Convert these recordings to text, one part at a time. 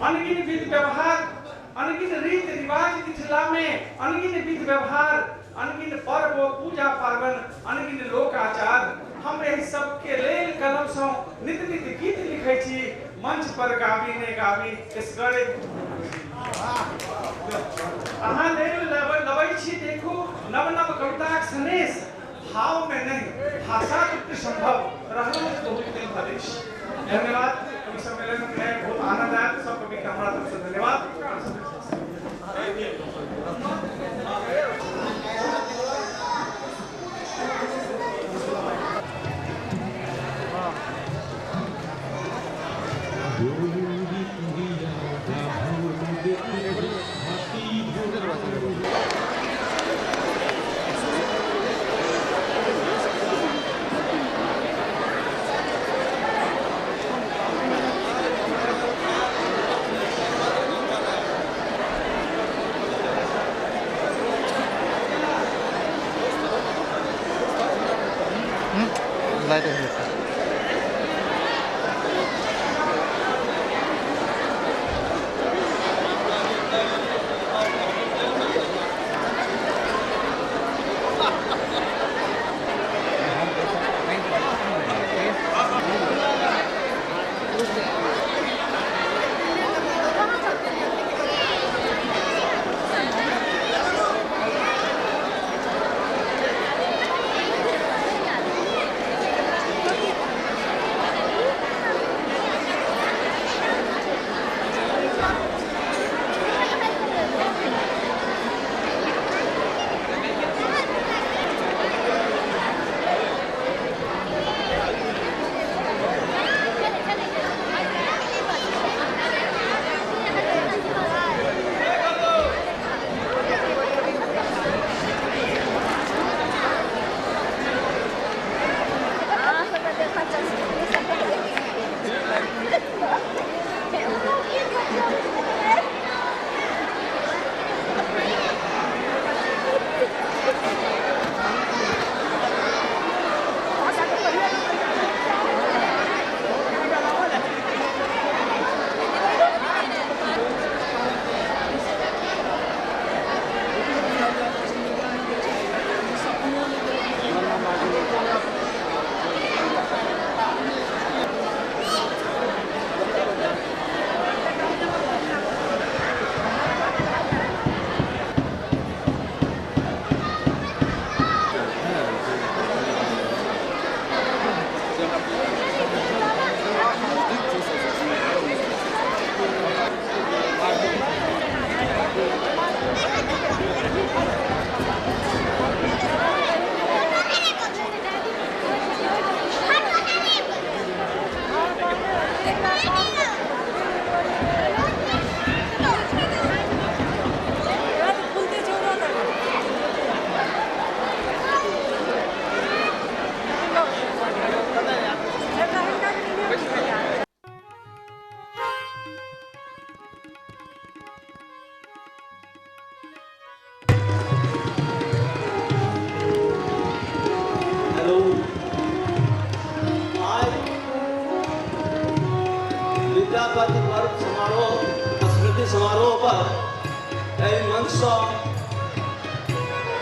अनगिन विधि व्यवहार, अनगिन रीति रिवाज मिथिला में, अनगिन विधि व्यवहार, अनगिन पर्व पूजा पार्वण, अनगिन लोक आचार। हम एहि सब के लेल कलम सँ नित नित गीत लिखै छी, मंच पर गाबी ने गाबी इसगरे अहाँ लेल लबै छी देखू नव नव कविताक सनेश। भाव में नहीं भाषा तो संभव रहलो बहुत दिन भविष्य। धन्यवाद। कवि सम्मेलन में बहुत आनंद आया। सब कवि के हमारा तरफ से धन्यवाद।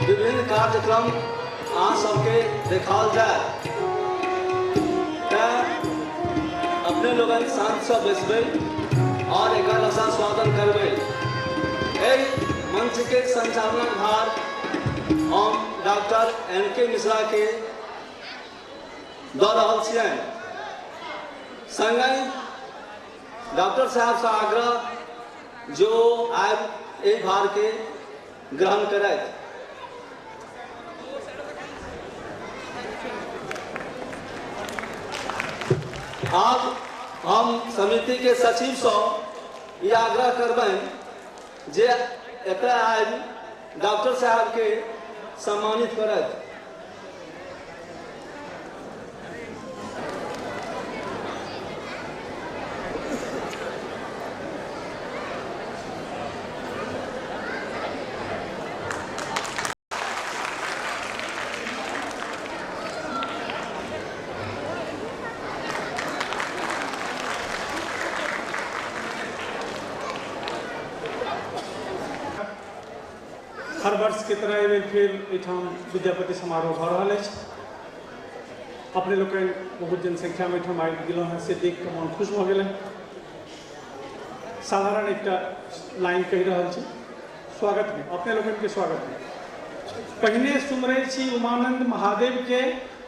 विभिन्न कार्यक्रम अहाँ सबके देखाओल जाए। अपने लोग शांत से बैसबे और एक स्वागत करबे। मंच के संचालन भार हम डॉक्टर एन.के. मिश्रा के दऽ रहल छियनि। संगहि डॉक्टर साहब से आग्रह जो आब एहि भार के ग्रहण करथि। आज हम समिति के सचिव से यह आग्रह करबनि जे एतय आबि डॉक्टर साहब के सम्मानित करथि। हर वर्ष की तरह एबेर फिर एठाम विद्यापति समारोह भ रहल अछि। अपने लोग बहुत जनसंख्या में एठाम आबि गेलहुँ हैं से देख के मन खुश भ गेल। साधारण एक लाइन कहि रहल छी स्वागत में, अपने लोगन के स्वागत में। पहिने सुमरै छी उमानंद महादेव के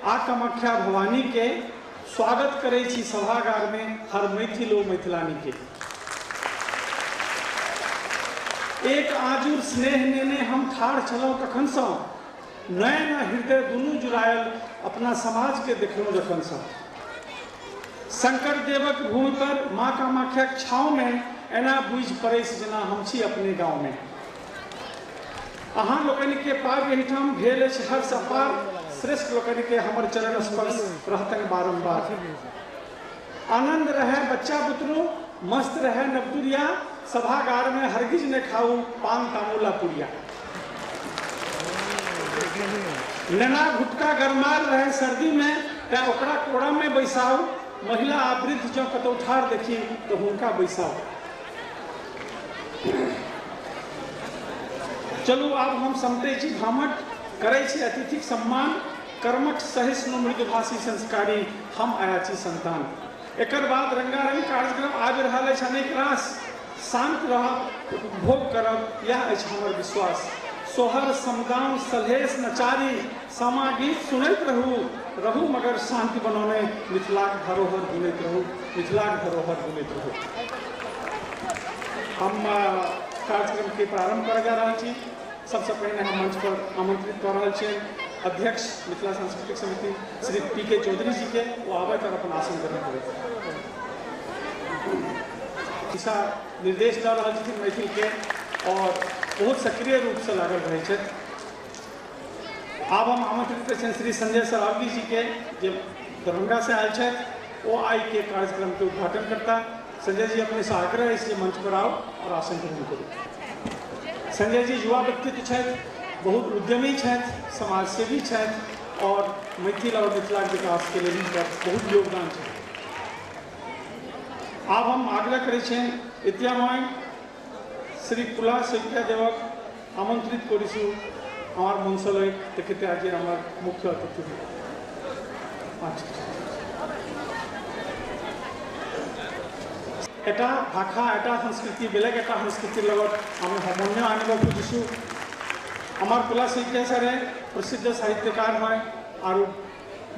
आ कामाख्या भवानी के, स्वागत करै छी सभागार में हर मैथिलो मैथिलानी के। एक आजुर स्नेह नेने हम ठाढ़ छलहुँ कखन सँ, नयन हृदय दुनू जुड़ायल अपना समाज के देखलहुँ जखन सँ। शंकर देवक भूमि पर माँ कामाख्या छाव में एना बुझि पड़ैस जेना हम छी अपने गाँव में। अहाँ लोकनि के पाग एहिठाम भेल अछि हर्ष अपार, श्रेष्ठ लोकनि के हमर चरण स्पर्श रहतनि बारंबार। आनंद रहे बच्चा बुतरू, मस्त रहे नवदुरिया, सभागार में हरगिज ने खाऊ पान तामुला पुड़िया। नेना घुटका गरमाल रहे सर्दी में, तै ओकरा कोड़ा में बैसाऊ, महिला आ वृद्ध जो कतौ ठाढ़ देखी तो हुनका बैसाऊ। चलू आब हम समटै छी भामट, करै छी अतिथिक सम्मान, कर्मठ सहिष्णु मृदुभाषी संस्कारी हम अयाची संतान। एकर बाद रंगारंग कार्यक्रम आबि रहल अछि अनेक रास, शांत रहब उपभोग करब यह अछि हमर विश्वास। सोहर समदाउन सलहेश नचारी, सामा गीत सुनैत रहू, रहू मगर शांति बनौने मिथिलाक धरोहर बुनैत रहू, मिथिलाक धरोहर बुनैत रहू। हम कार्यक्रम के प्रारंभ कर जा रहा छी। सबसे पहले हम मंच पर आमंत्रित कर रहा छी अध्यक्ष मिथिला सांस्कृतिक समिति श्री पी.के. चौधरी जी के, वो आवे और अपन आसन ग्रहण करें। दिशा निर्देश दे रहा छथिन मैथिल के और बहुत सक्रिय रूप से लागल रहे छथि। आब हम आमंत्रित करै श्री संजय सरावगी जी के, जे दरभंगा से आयल छथि, वो आई के कार्यक्रम के उद्घाटन करता। संजय जी अपने से आग्रह है इसलिए मंच पर आओ और आसन ग्रहण करो। संजय जी युवा व्यक्तित्व छथि, बहुत उद्यमी छथि, समाजसेवी छथि और मैथिल और मिथिला विकास के लिए बहुत योगदान है। आब हम आग्रह करै छियनि इत्यामय श्री कुला सैकिया देवक आमंत्रित करिछु आमार मंचलय तेखेते आज आमार मुख्य अतिथि। এটা ভাষা এটা সংস্কৃতি বেলেগ এটা সংস্কৃতিৰ লগত আমি সমন্বয় আনিব খুজিছোঁ। আমাৰ কুলা শইকীয়া ছাৰে প্ৰসিদ্ধ সাহিত্যকাৰ হয় আৰু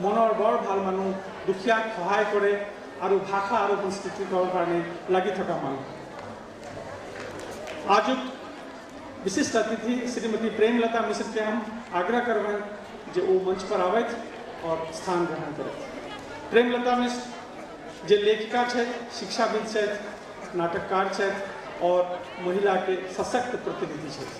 মনৰ বৰ ভাল মানুহ, দুখীয়াক সহায় কৰে আৰু ভাষা আৰু সংস্কৃতিৰ কাৰণে লাগি থকা মানুহ। आजुक विशिष्ट अतिथि श्रीमती प्रेमलता मिश्र के हम आग्रह करबनि जे वो मंच पर आवैत और स्थान ग्रहण करत। प्रेमलता मिश्र जे लेखिका छथि, शिक्षाविद छथि, नाटककार छथि और महिला के सशक्त प्रतिनिधि छथि।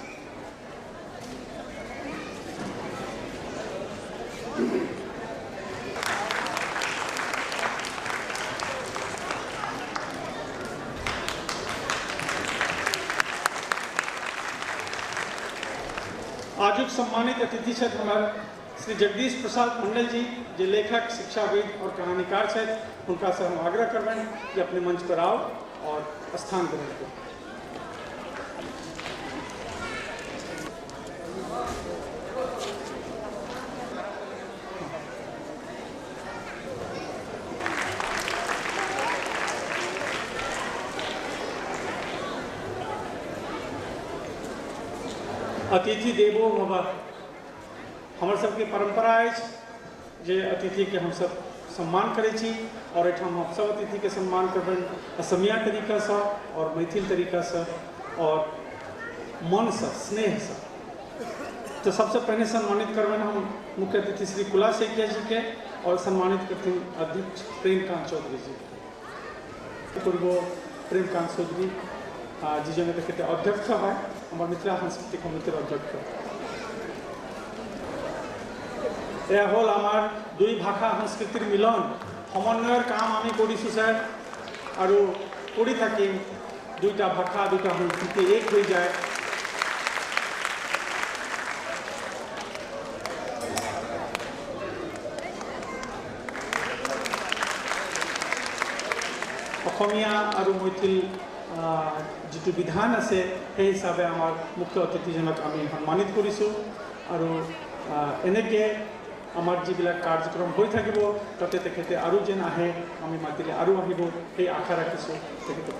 आजुक सम्मानित अतिथि छथि हमारे श्री जगदीश प्रसाद मंडल जी, जे लेखक, शिक्षाविद और कहानीकार छथि। उनका से हम आग्रह करबनि कि अपने मंच पर आओ और स्थान ग्रहण करो। अतिथि देवो भव, हमर सबके परंपरा अछि जे अतिथि के हम सब सम्मान करै छी और एठाम हम सब अतिथि के सम्मान करबनि असमिया तरीका से और मैथिल तरीका से और मन से, स्नेह से। तो सबसे पहले सम्मानित करबनि हम मुख्य अतिथि श्री कुला सैकिया जी के और सम्मानित करथिन अध्यक्ष प्रेमकांत चौधरी जी। पूर्व प्रेमकांत चौधरी जी जो देखते अध्यक्ष है हमारे मिथिला सांस्कृतिक समितिर अध्यक्ष। यह हल आमार दुई भाषा संस्कृतिर मिलन समन्वयर काम आमी करिछु सर और करि थाकी दुईटा भाषा दुईटा संस्कृति एक हो जाए। অসমীয়া और मैथिल যিটো বিধান আছে সেই হিচাপে আমাৰ মুখ্য অতিথিজনক আমি সন্মানিত কৰিছোঁ আৰু এনেকৈ আমাৰ যিবিলাক কাৰ্যক্ৰম হৈ থাকিব তাতে তেখেতে আৰু যেন আহে আমি মাতিলে আৰু আহিব সেই আশা ৰাখিছোঁ তেখেতক।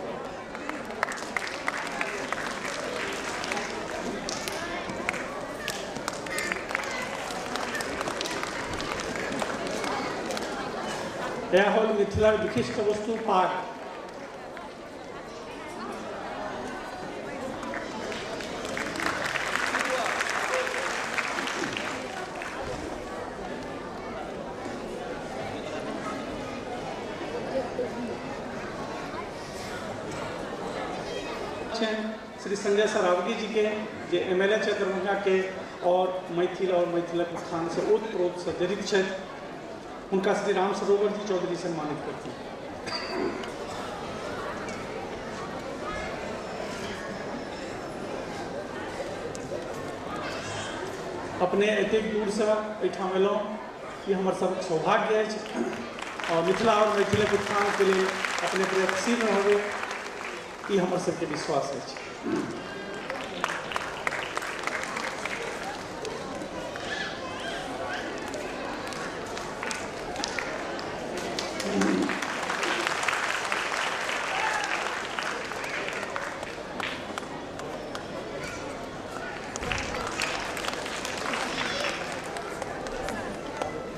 এয়া হ'ল মিথিলাৰ বিশিষ্ট বস্তু পাট। श्री संजय सरावगी जी के जे MLA है दरभंगा के और मैथिल और मैथिलक उत्थान से ओतप्रोत से जड़ित है, उनका श्री राम सरोवर जी चौधरी सम्मानित करते हैं। अपने एतेक दूर से एठाम एलहुँ कि हमर सब सौभाग्य है और मिथिला और मैथिलक उत्थान के लिए अपने प्रयत्नशील रहबै ई हमर सबके विश्वास है।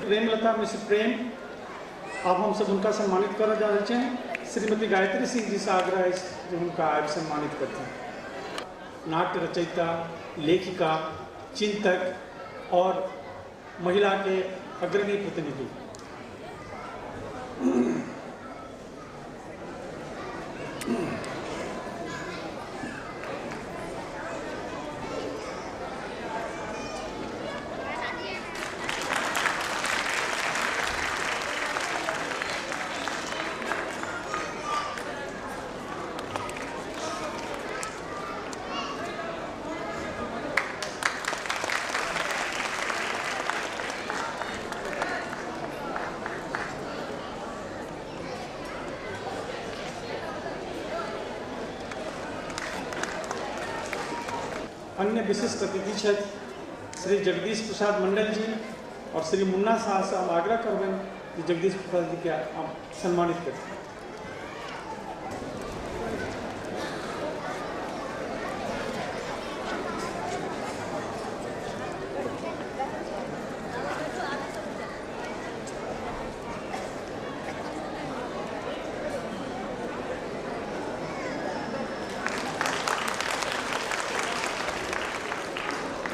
प्रेमलता मिश्र प्रेम अब हम सब उनका सम्मानित करा जा रहे हैं। श्रीमती गायत्री सिंह जी से आग्रह है जो उनका आज सम्मानित करते हैं। नाट्य रचयिता, लेखिका, चिंतक और महिला के अग्रणी प्रतिनिधि। अन्य विशिष्ट अतिथि हैं श्री जगदीश प्रसाद मंडल जी और श्री मुन्ना शाह से हम आग्रह करबें कि जगदीश प्रसाद जी के हम सम्मानित करें।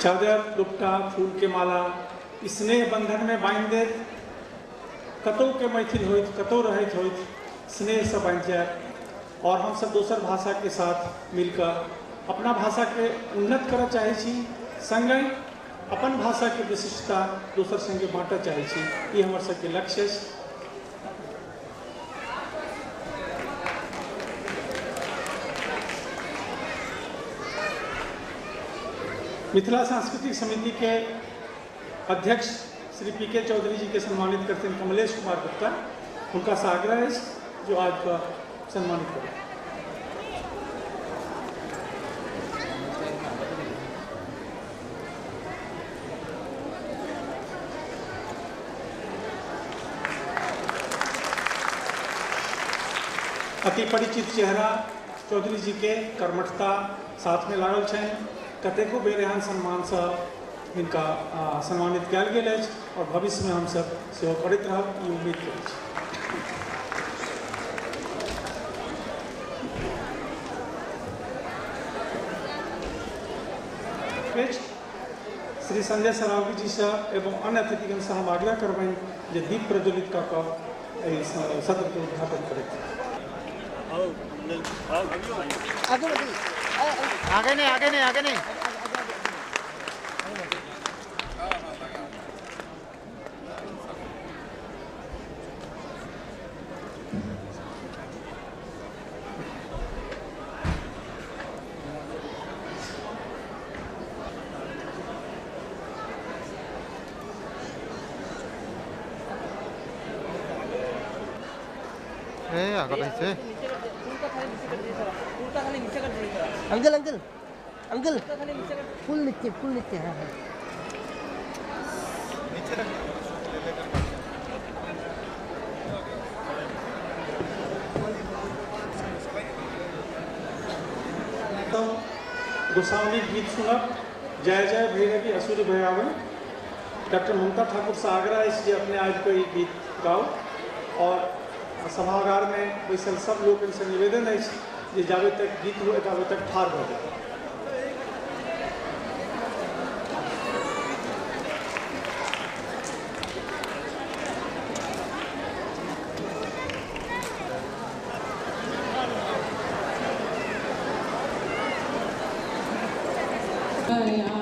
चादर, दुपट्टा, फूल के माला स्नेह बंधन में बांध दे, कतौ के मैथिल होइत, कतौ रहत होइत, स्नेह से बांध जाए और हम सब दोसर भाषा के साथ मिलकर अपना भाषा के उन्नत करना चाहे छी, संगे अपन भाषा के विशिष्टता दोसर संगे बांटना चाहे छी। ये हमर सबके लक्ष्य है। मिथिला सांस्कृतिक समिति के अध्यक्ष श्री PK चौधरी जी के सम्मानित करते हैं कमलेश कुमार गुप्ता, उनका आग्रह है जो आज का सम्मानित करें। अति परिचित चेहरा चौधरी जी के कर्मठता साथ में लागल है। कतेको बेर एहन सम्मान से इनका सम्मानित कयल गेल अछि और भविष्य में हम सब सेहो करैत रहब ई उम्मीद करैत छी। श्री संजय सरावगी जी से एवं अन्य अतिथिगण से हम आग्रह करबनि जे दीप प्रज्वलित कऽ कऽ एहि सत्र के उद्घाटन करैत। आगे नहीं आगे नहीं आगे नहीं आगे से अंकल अंकल अंकल फुल नीचे हाँ हाँ गोसावी गीत सुनब जय जय भैरवी असुर भयावन। डॉक्टर ममता ठाकुर से आग्रह है इसलिए अपने आज को ये गीत गाओ और सभागार में बैसल सब लोग से निवेदन है जे जाबे तक गीत हो ताबे तक ठार हो जाए। Yeah.